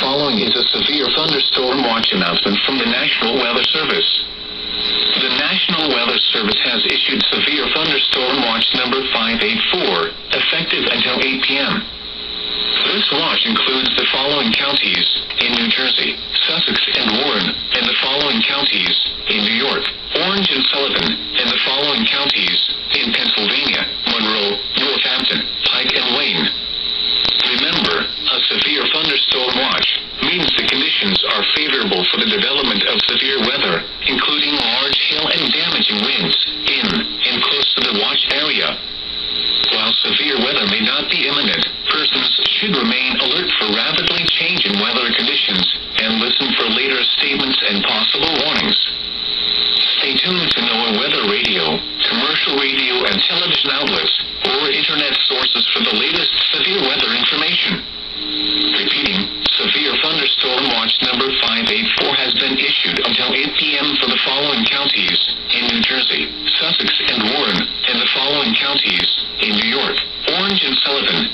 following is a severe thunderstorm watch announcement from the National Weather Service. The National Weather Service has issued severe thunderstorm watch number 584, effective until 8 p.m. This watch includes the following counties in New Jersey, Sussex and Warren, and the following counties in New York, Orange and Sullivan, and the following counties in Pennsylvania, Monroe, Northampton, Pike and Wayne. Remember, a severe thunderstorm watch means the conditions are favorable for the development of severe weather, including large hail and damaging winds in and close to the watch area. While severe weather may not be imminent, persons should remain alert for rapidly changing weather conditions and listen for later statements and possible warnings. Stay tuned to NOAA weather radio, commercial radio and television outlets, or internet sources for the latest severe weather information. Repeating, severe thunderstorm watch number 584 has been issued until 8 p.m. for the following counties in New Jersey, Sussex and Warren, and the following counties in New York, Orange and Sullivan,